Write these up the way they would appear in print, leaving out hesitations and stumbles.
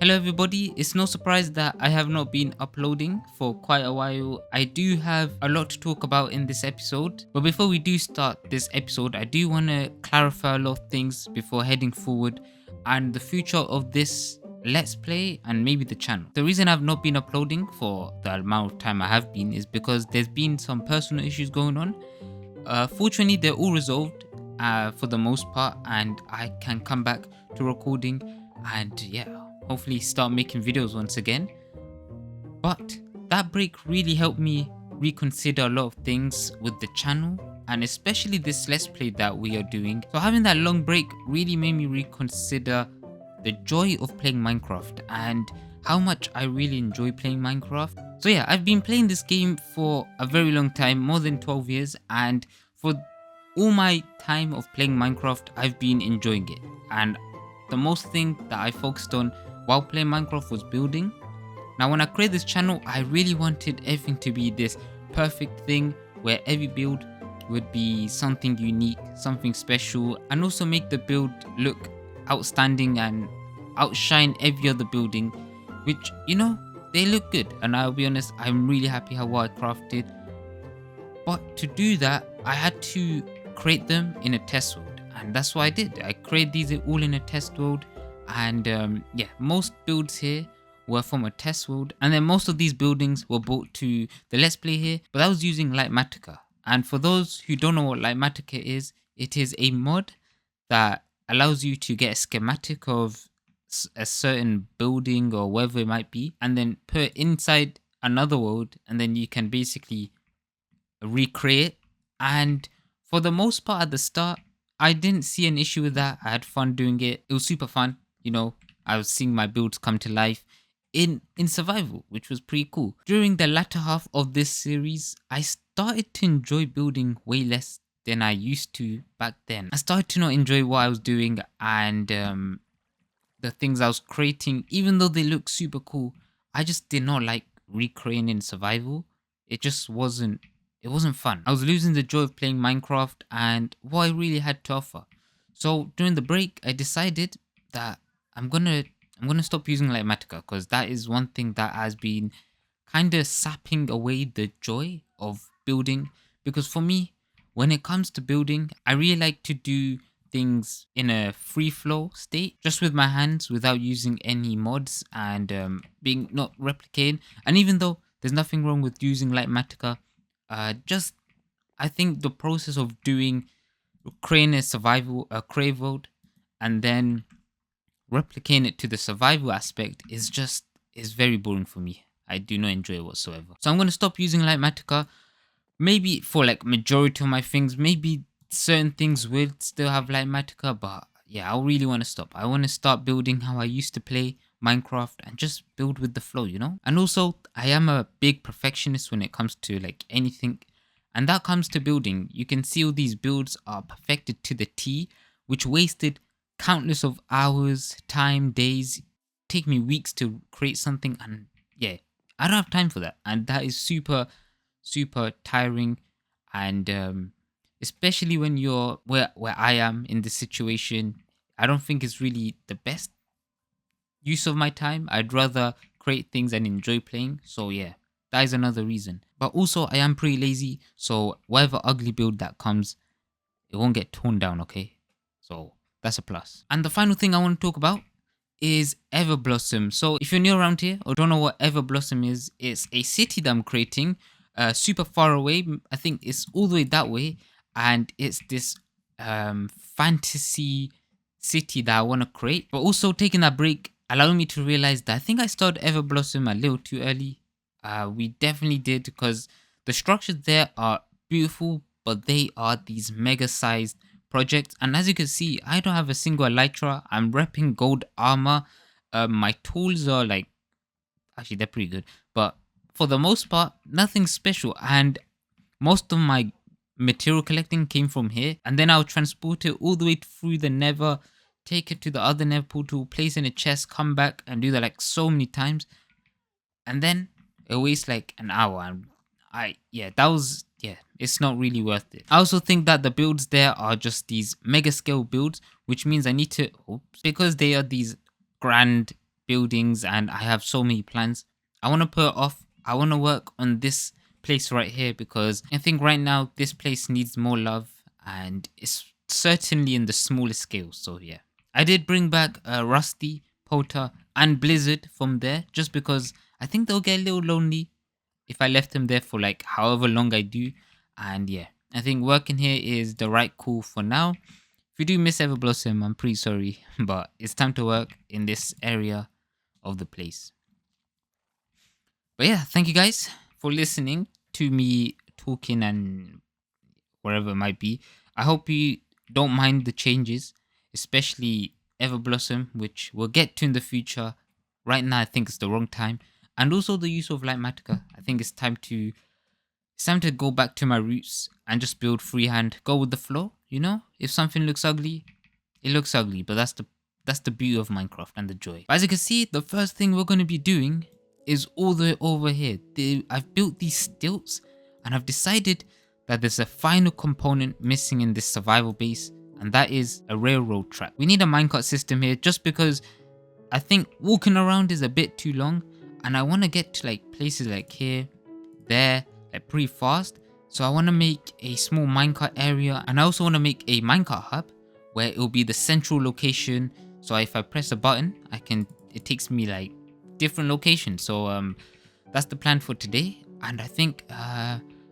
Hello everybody, it's no surprise that I have not been uploading for quite a while. I do have a lot to talk about in this episode, but before we do start this episode, I do want to clarify a lot of things before heading forward and the future of this let's play and maybe the channel. The reason I've not been uploading for the amount of time I have been is because there's been some personal issues going on. Fortunately, they're all resolved for the most part, and I can come back to recording and hopefully start making videos once again. But that break really helped me reconsider a lot of things with the channel and especially this let's play that we are doing. So having that long break really made me reconsider the joy of playing Minecraft and how much I really enjoy playing Minecraft. So yeah, I've been playing this game for a very long time, more than 12 years, and for all my time of playing Minecraft, I've been enjoying it. And the most thing that I focused on while playing Minecraft was building. Now when I created this channel, I really wanted everything to be this perfect thing where every build would be something unique, something special, and also make the build look outstanding and outshine every other building, which, they look good. And I'll be honest, I'm really happy how well I crafted. But to do that, I had to create them in a test world, and that's what I did. I created these all in a test world, and most builds here were from a test world, and then most of these buildings were brought to the let's play here, but I was using Lightmatica. And for those who don't know what Lightmatica is, it is a mod that allows you to get a schematic of a certain building or whatever it might be, and then put it inside another world, and then you can basically recreate. And for the most part at the start, I didn't see an issue with that. I had fun doing it. It was super fun. I was seeing my builds come to life in survival, which was pretty cool. During the latter half of this series, I started to enjoy building way less than I used to back then. I started to not enjoy what I was doing, and the things I was creating, even though they look super cool, I just did not like recreating in survival. It wasn't fun. I was losing the joy of playing Minecraft and what I really had to offer. So during the break, I decided that I'm gonna stop using Lightmatica, because that is one thing that has been kind of sapping away the joy of building. Because for me, when it comes to building, I really like to do things in a free flow state, just with my hands, without using any mods and being not replicating. And even though there's nothing wrong with using Lightmatica, just I think the process of creating a crave world and then replicating it to the survival aspect is very boring for me. I do not enjoy it whatsoever. So I'm gonna stop using Lightmatica. Maybe for like majority of my things, maybe certain things will still have Lightmatica, but yeah, I really want to stop. I want to start building how I used to play Minecraft and just build with the flow. And also, I am a big perfectionist when it comes to like anything, and that comes to building. You can see all these builds are perfected to the T, which wasted countless of hours, time, days. Take me weeks to create something, and yeah, I don't have time for that, and that is super tiring. And especially when you're where I am in this situation, I don't think it's really the best use of my time. I'd rather create things and enjoy playing. So yeah, that is another reason. But also I am pretty lazy, so whatever ugly build that comes, it won't get torn down, okay? So that's a plus. And the final thing I want to talk about is Everblossom. So if you're new around here or don't know what Everblossom is, it's a city that I'm creating super far away. I think it's all the way that way, and it's this fantasy city that I want to create. But also taking that break allowed me to realize that I think I started Everblossom a little too early. We definitely did, because the structures there are beautiful, but they are these mega sized projects. And as you can see, I don't have a single elytra. I'm repping gold armor. My tools are like, actually they're pretty good, but for the most part, nothing special. And most of my material collecting came from here, and then I'll transport it all the way through the Nether, take it to the other Nether portal, place in a chest, come back and do that like so many times, and then it wastes like an hour. And it's not really worth it. I also think that the builds there are just these mega scale builds, which means I need to, because they are these grand buildings and I have so many plans. I want to put it off. I want to work on this place right here because I think right now this place needs more love and it's certainly in the smallest scale. So yeah, I did bring back Rusty, Potter, and Blizzard from there just because I think they'll get a little lonely if I left them there for like however long I do. And yeah, I think working here is the right call for now. If you do miss Everblossom, I'm pretty sorry, but it's time to work in this area of the place. But yeah, thank you guys for listening to me talking and wherever it might be. I hope you don't mind the changes, especially Everblossom, which we'll get to in the future. Right now, I think it's the wrong time. And also the use of Light Matica. I think it's time to go back to my roots and just build freehand. Go with the flow, you know? If something looks ugly, it looks ugly, but that's the beauty of Minecraft and the joy. But as you can see, the first thing we're gonna be doing is all the way over here. I've built these stilts and I've decided that there's a final component missing in this survival base, and that is a railroad track. We need a minecart system here just because I think walking around is a bit too long and I want to get to like places like here, there, like pretty fast. So I want to make a small minecart area and I also want to make a minecart hub where it will be the central location. So if I press a button, it takes me like different locations. So that's the plan for today. And I think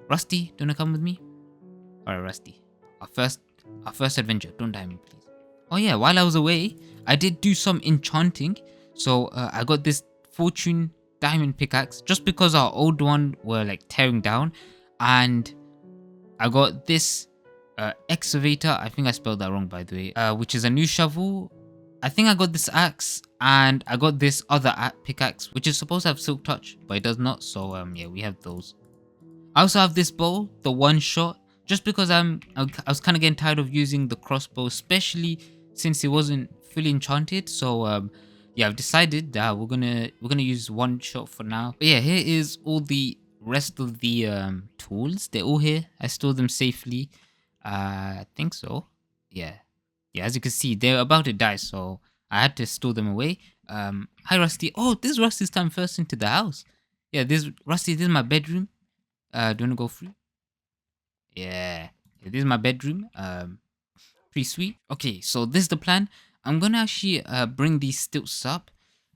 Rusty, do you wanna come with me? Alright, Rusty. Our first adventure. Don't die me, please. Oh yeah, while I was away, I did do some enchanting. So I got this fortune diamond pickaxe just because our old one were like tearing down, and I got this excavator. I think I spelled that wrong, by the way. Which is a new shovel. I think I got this axe and I got this other pickaxe, which is supposed to have silk touch, but it does not. So yeah, we have those. I also have this bow, the one shot, just because I was kind of getting tired of using the crossbow, especially since it wasn't fully enchanted. So yeah, I've decided that we're gonna use one shot for now. But yeah, here is all the rest of the tools. They're all here. I stored them safely. I think so. Yeah. As you can see, they're about to die, so I had to store them away. Hi Rusty. Oh, this is Rusty's time first into the house. Yeah, Rusty, this is my bedroom. Do you wanna go through? Yeah. This is my bedroom. Pretty sweet. Okay, so this is the plan. I'm gonna actually bring these stilts up.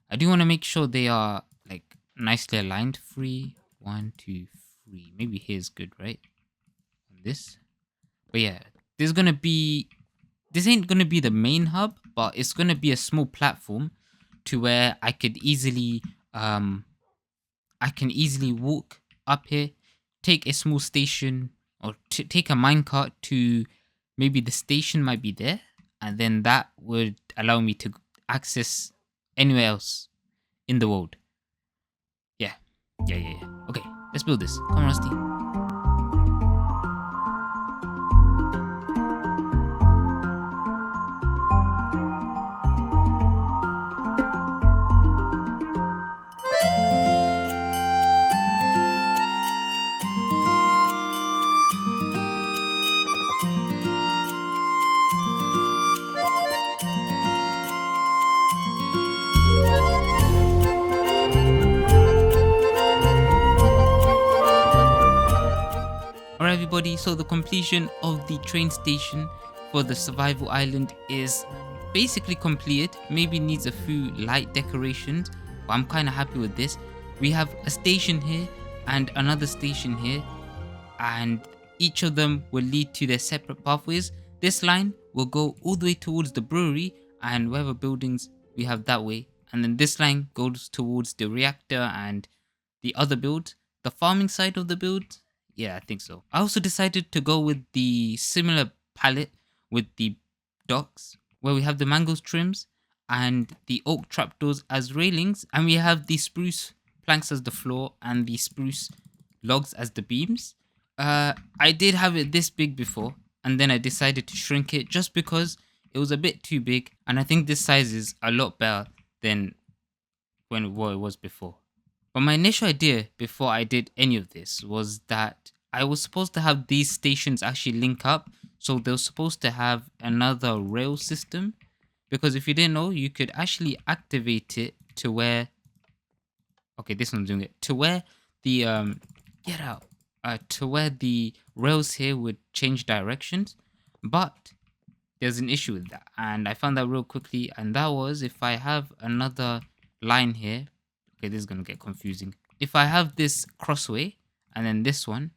I do want to make sure they are like nicely aligned. 3, 1, 2, 3. Maybe here's good, right? This. But yeah, this ain't gonna be the main hub, but it's gonna be a small platform to where I can easily walk up here, take a small station, or take a minecart to maybe the station might be there, and then that would allow me to access anywhere else in the world. Yeah. Okay, let's build this. Come on, Rusty. Alright everybody, so the completion of the train station for the survival island is basically completed. Maybe needs a few light decorations, but I'm kind of happy with this. We have a station here and another station here, and each of them will lead to their separate pathways. This line will go all the way towards the brewery and whatever buildings we have that way, and then this line goes towards the reactor and the other build, the farming side of the build. Yeah, I think so. I also decided to go with the similar palette with the docks, where we have the mango trims and the oak trapdoors as railings, and we have the spruce planks as the floor and the spruce logs as the beams. I did have it this big before, and then I decided to shrink it just because it was a bit too big, and I think this size is a lot better than what it was before. But my initial idea before I did any of this was that I was supposed to have these stations actually link up. So they were supposed to have another rail system. Because if you didn't know, you could actually activate it to where, okay, this one's doing it, to where the, get out, to where the rails here would change directions. But there's an issue with that. And I found that real quickly. And that was if I have another line here. Okay, this is going to get confusing. If I have this crossway and then this one,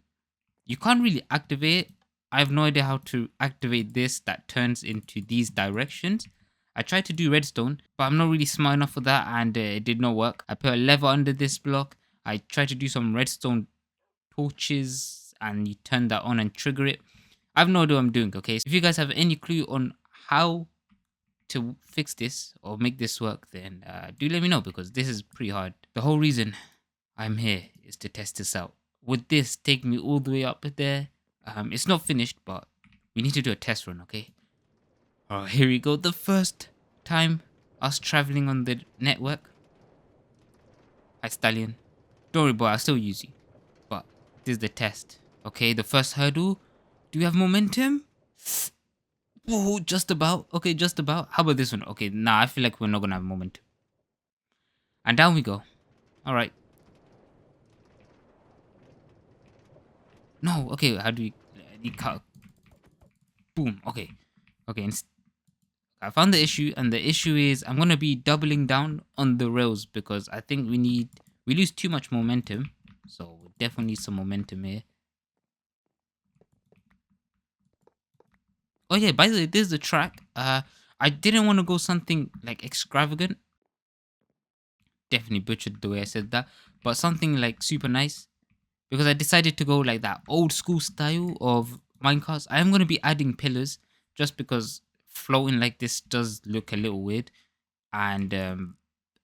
you can't really activate it. I have no idea how to activate this that turns into these directions. I tried to do redstone, but I'm not really smart enough for that, and it did not work. I put a lever under this block. I tried to do some redstone torches, and you turn that on and trigger it. I have no idea what I'm doing, okay? So if you guys have any clue on how to fix this or make this work, then do let me know, because this is pretty hard. The whole reason I'm here is to test this out. Would this take me all the way up there? It's not finished, but we need to do a test run, okay? Oh, here we go. The first time us traveling on the network. Hi, Stallion. Don't worry, boy. I'll still use you. But this is the test. Okay, the first hurdle. Do you have momentum? Oh, just about. Okay, just about. How about this one? Okay, nah, I feel like we're not gonna have momentum. And down we go. Alright. No, okay, how do we cut? Boom, okay. Okay, I found the issue, and the issue is I'm gonna be doubling down on the rails because I think we lose too much momentum. So we definitely need some momentum here. Oh yeah, by the way, this is the track. I didn't want to go something like extravagant. Definitely butchered the way I said that, but something like super nice, because I decided to go like that old school style of minecarts. I am going to be adding pillars just because floating like this does look a little weird. And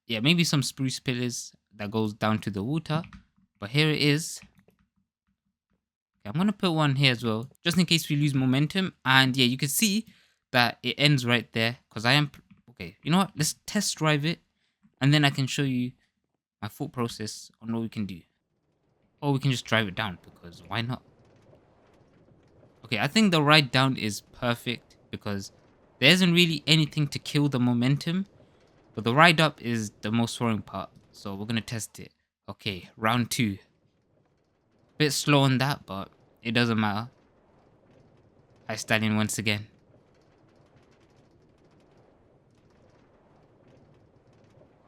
yeah, maybe some spruce pillars that goes down to the water. But here it is. Okay, I'm going to put one here as well, just in case we lose momentum. And yeah, you can see that it ends right there because I am... Okay, you know what? Let's test drive it. And then I can show you my thought process on what we can do. Or we can just drive it down, because why not? Okay, I think the ride down is perfect because there isn't really anything to kill the momentum. But the ride up is the most worrying part. So we're going to test it. Okay, round 2. Bit slow on that, but it doesn't matter. Hi, Stallion once again.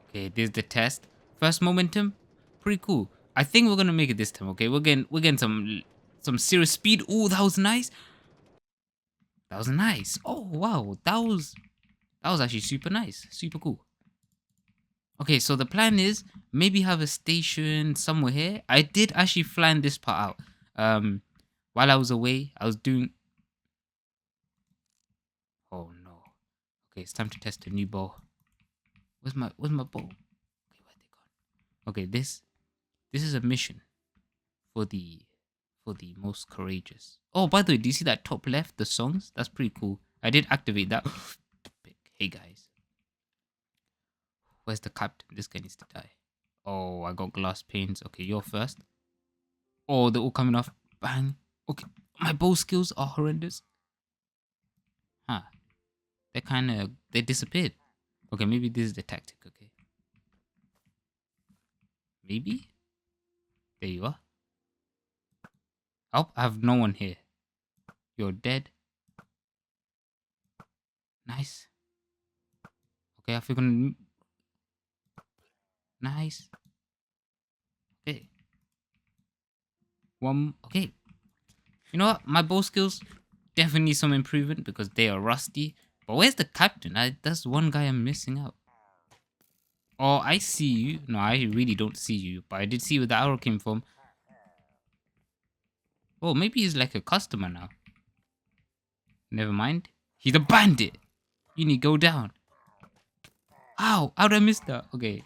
Okay, this is the test. First momentum, pretty cool. I think we're gonna make it this time. Okay, we're getting some serious speed. Oh, that was nice. That was nice. Oh wow, that was actually super nice, super cool. Okay, so the plan is maybe have a station somewhere here. I did actually plan this part out. While I was away, I was doing. Oh no. Okay, it's time to test a new bow. Where's my bow? Okay, where they gone? Okay, this is a mission for the most courageous. Oh, by the way, do you see that top left, the songs? That's pretty cool. I did activate that. Hey guys, where's the captain? This guy needs to die. Oh, I got glass panes. Okay, you're first. Oh, they're all coming off. Bang. Okay, my bow skills are horrendous. Huh? They disappeared. Okay, maybe this is the tactic. Okay, maybe. There you are. Oh, I have no one here. You're dead. Nice. Okay, I feel gonna... Nice. Okay. Okay. You know what? My bow skills definitely need some improvement because they are rusty. But where's the captain? That's one guy I'm missing out. Oh, I see you. No, I really don't see you. But I did see where the arrow came from. Oh, maybe he's like a customer now. Never mind. He's a bandit. You need to go down. Ow! How did I miss that? Okay.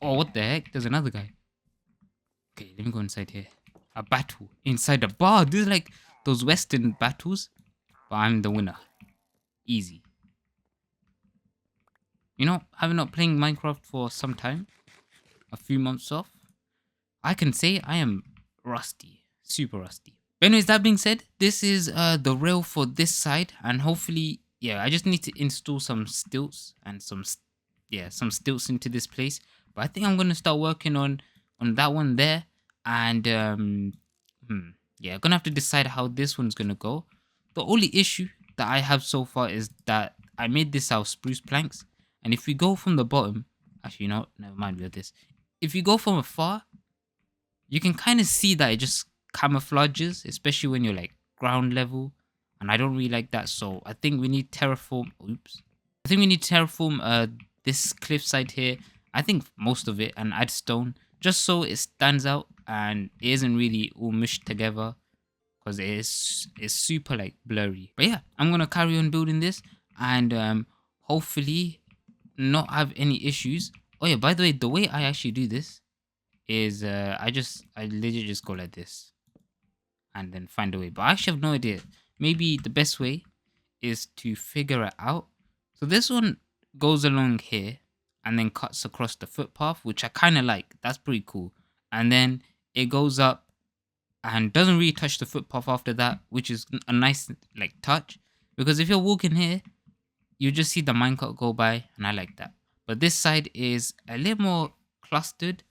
Oh, what the heck? There's another guy. Okay, let me go inside here. A battle inside a bar. This is like those Western battles. But I'm the winner. Easy. You know, having not playing Minecraft for some time, a few months off, I can say I am rusty. Super rusty. But anyways, that being said, this is the rail for this side. And hopefully, yeah, I just need to install some stilts and some yeah, some stilts into this place. But I think I'm gonna start working on that one there, and yeah, gonna have to decide how this one's gonna go. The only issue that I have so far is that I made this out of spruce planks, and if we go from the bottom, actually, never mind with this. If you go from afar, you can kind of see that it just camouflages, especially when you're like ground level, and I don't really like that. So I think we need terraform. Oops. I think we need terraform this cliffside here. I think most of it, and add stone just so it stands out and it isn't really all mushed together because it's super like blurry. But yeah, I'm gonna carry on building this and hopefully not have any issues. Oh yeah, by the way, the way I actually do this is I legit just go like this and then find a way. But I actually have no idea. Maybe the best way is to figure it out. So this one goes along here and then cuts across the footpath, which I kind of like. That's pretty cool. And then it goes up and doesn't really touch the footpath after that, which is a nice like touch. Because if you're walking here, you just see the minecart go by, and I like that. But this side is a little more clustered.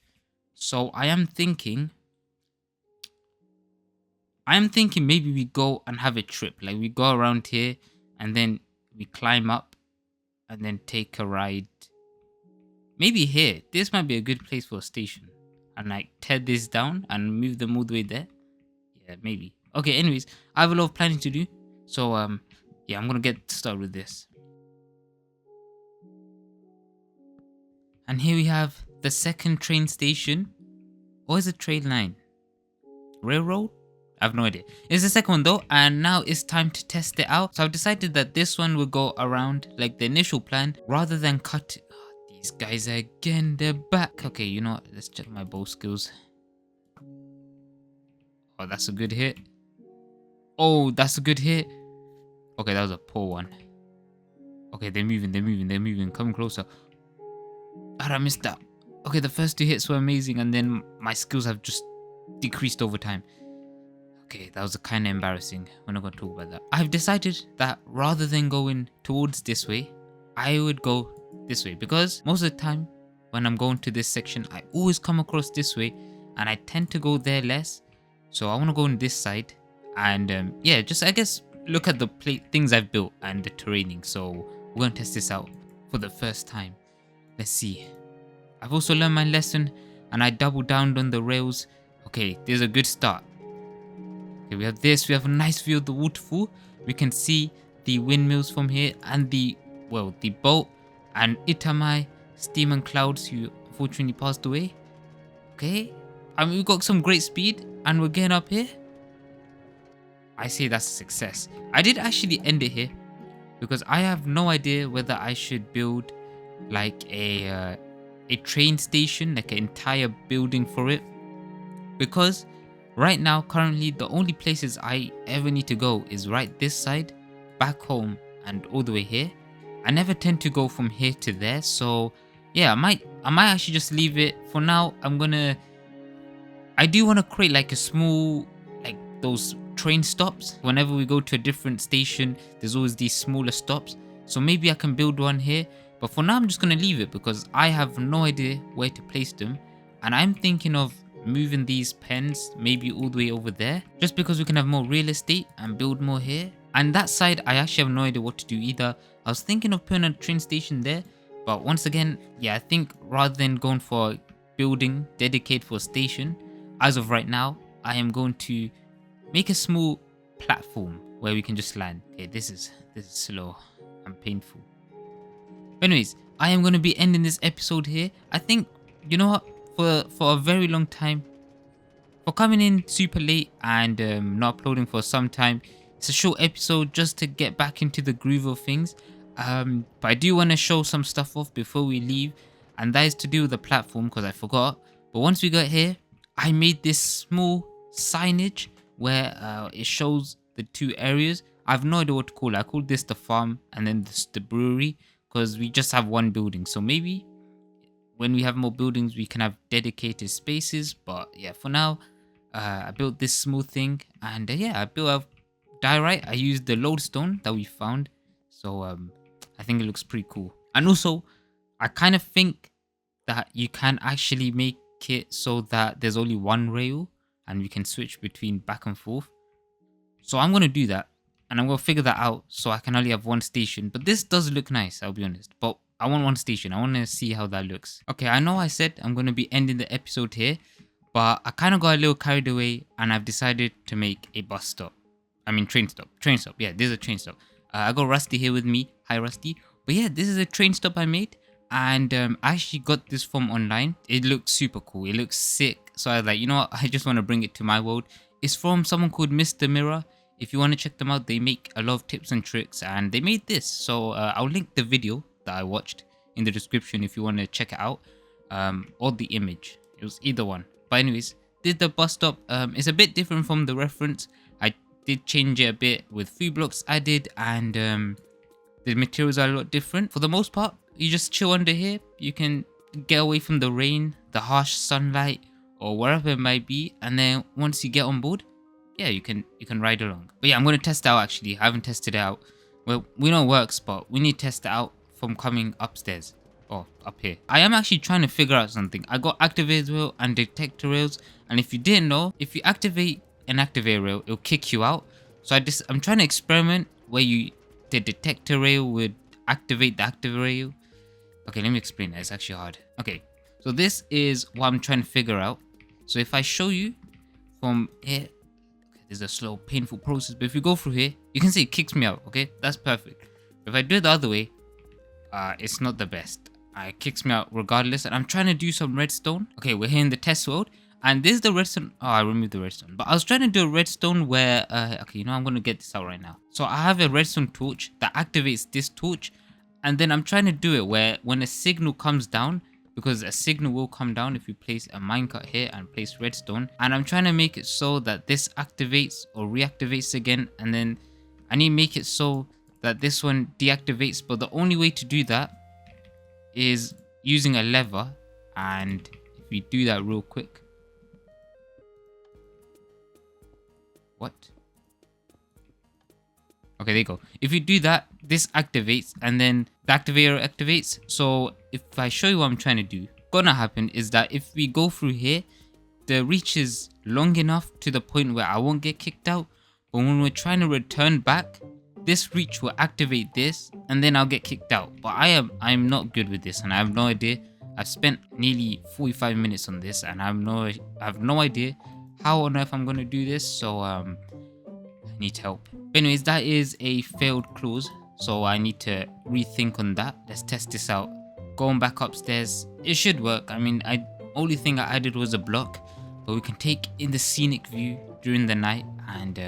So I am thinking maybe we go and have a trip. Like we go around here and then we climb up and then take a ride. Maybe here. This might be a good place for a station. And like tear this down and move them all the way there. Yeah, maybe. Okay, anyways, I have a lot of planning to do. So yeah, I'm gonna get started with this. And here we have the second train station. Or is it train line? Railroad? I have no idea. It's the second one though, and now it's time to test it out. So I've decided that this one will go around like the initial plan rather than cut. Oh, these guys again, they're back. Okay, you know what? Let's check my bow skills. Oh, that's a good hit. Oh, that's a good hit. Okay, that was a poor one. Okay, they're moving. Come closer. How did I miss that? Okay, the first two hits were amazing, and then my skills have just decreased over time. Okay, that was kind of embarrassing. We're not going to talk about that. I've decided that rather than going towards this way, I would go this way. Because most of the time, when I'm going to this section, I always come across this way. And I tend to go there less. So I want to go on this side. And yeah, just I guess look at the things I've built and the terraining. So we're going to test this out for the first time. Let's see. I've also learned my lesson. And I doubled down on the rails. Okay, there's a good start. Okay, we have this. We have a nice view of the waterfall. We can see the windmills from here and the boat and Itamai, Steam and Clouds, who unfortunately passed away. Okay, I mean, we've got some great speed and we're getting up here. I say that's a success. I did actually end it here because I have no idea whether I should build like a train station, like an entire building for it, because right now, currently, the only places I ever need to go is right this side, back home, and all the way here. I never tend to go from here to there, so yeah, I might actually just leave it for now. I do want to create like a small, like those train stops. Whenever we go to a different station, there's always these smaller stops. So maybe I can build one here, but for now I'm just gonna leave it because I have no idea where to place them, and I'm thinking of moving these pens maybe all the way over there just because we can have more real estate and build more here. And that side I actually have no idea what to do either. I was thinking of putting a train station there, but once again, yeah, I think rather than going for building dedicated for a station, as of right now I am going to make a small platform where we can just land. Okay, this is slow and painful. Anyways, I am going to be ending this episode here. I think, you know what, for a very long time, for coming in super late and not uploading for some time, it's a short episode just to get back into the groove of things. But I do want to show some stuff off before we leave, and that is to do with the platform because I forgot. But once we got here, I made this small signage where it shows the two areas. I have no idea what to call it. I called this the farm and then this the brewery because we just have one building. So maybe when we have more buildings, we can have dedicated spaces. But yeah, for now, I built this small thing. And yeah, I built a diorite. I used the lodestone that we found. So I think it looks pretty cool. And also, I kind of think that you can actually make it so that there's only one rail and you can switch between back and forth. So I'm going to do that and I'm going to figure that out so I can only have one station. But this does look nice, I'll be honest. But I want one station. I want to see how that looks. Okay, I know I said I'm going to be ending the episode here, but I kind of got a little carried away and I've decided to make a bus stop. I mean train stop. Train stop. Yeah, this is a train stop. I got Rusty here with me. Hi, Rusty. But yeah, this is a train stop I made. And I actually got this from online. It looks super cool. It looks sick. So I was like, you know what? I just want to bring it to my world. It's from someone called Mr. Mirror. If you want to check them out, they make a lot of tips and tricks. And they made this. So I'll link the video that I watched in the description if you want to check it out. Or the image. It was either one. But anyways, this is the bus stop. It's a bit different from the reference. I did change it a bit with food blocks added. And the materials are a lot different. For the most part, you just chill under here. You can get away from the rain, the harsh sunlight, or wherever it might be. And then once you get on board, yeah, you can ride along. But yeah, I'm going to test it out actually. I haven't tested it out. Well, we know it works, but we need to test it out from coming upstairs. Or up here. I am actually trying to figure out something. I got activate rail and detector rails. And if you didn't know, if you activate an activate rail, it'll kick you out. So I'm trying to experiment where the detector rail would activate the activate rail. Okay, let me explain that. It's actually hard. Okay, so this is what I'm trying to figure out. So if I show you from here, okay, there's a slow, painful process. But if you go through here, you can see it kicks me out. Okay, that's perfect. If I do it the other way, it's not the best. It kicks me out regardless. And I'm trying to do some redstone. Okay, we're here in the test world. And this is the redstone. Oh, I removed the redstone. But I was trying to do a redstone where, okay, you know, I'm going to get this out right now. So I have a redstone torch that activates this torch. And then I'm trying to do it where when a signal comes down, because a signal will come down if you place a minecart here and place redstone. And I'm trying to make it so that this activates or reactivates again. And then I need to make it so that this one deactivates. But the only way to do that is using a lever. And if we do that real quick. What? Okay, there you go. If you do that, this activates and then the activator activates. So if I show you what I'm trying to do, gonna happen is that if we go through here, the reach is long enough to the point where I won't get kicked out. But when we're trying to return back, this reach will activate this and then I'll get kicked out. But I'm not good with this and I have no idea. I've spent nearly 45 minutes on this and I have no idea how on earth I'm gonna do this. So I need help. But anyways, that is a failed clause. So I need to rethink on that. Let's test this out. Going back upstairs, it should work. I mean, only thing I added was a block, but we can take in the scenic view during the night. And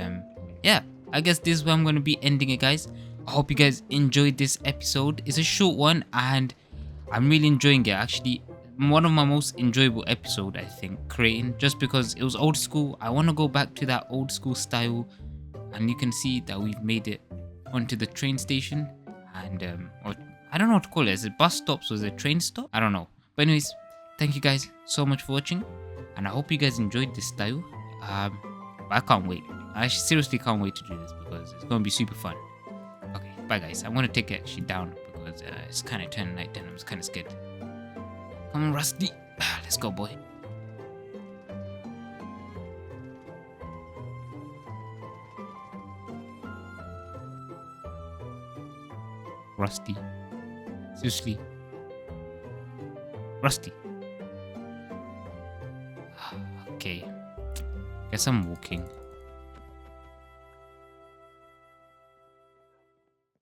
yeah, I guess this is where I'm going to be ending it, guys. I hope you guys enjoyed this episode. It's a short one and I'm really enjoying it. Actually, one of my most enjoyable episode, I think, creating, just because it was old school. I want to go back to that old school style. And you can see that we've made it onto the train station. And or I don't know what to call it. Is it bus stops or is it train stop? I don't know. But anyways, thank you guys so much for watching. And I hope you guys enjoyed this style. I can't wait. I seriously can't wait to do this because it's going to be super fun. Okay, bye guys. I'm going to take it actually down because it's kind of turning night and I'm kind of scared. Come on, Rusty. Let's go, boy. Rusty. Seriously. Rusty. Okay. Guess I'm walking.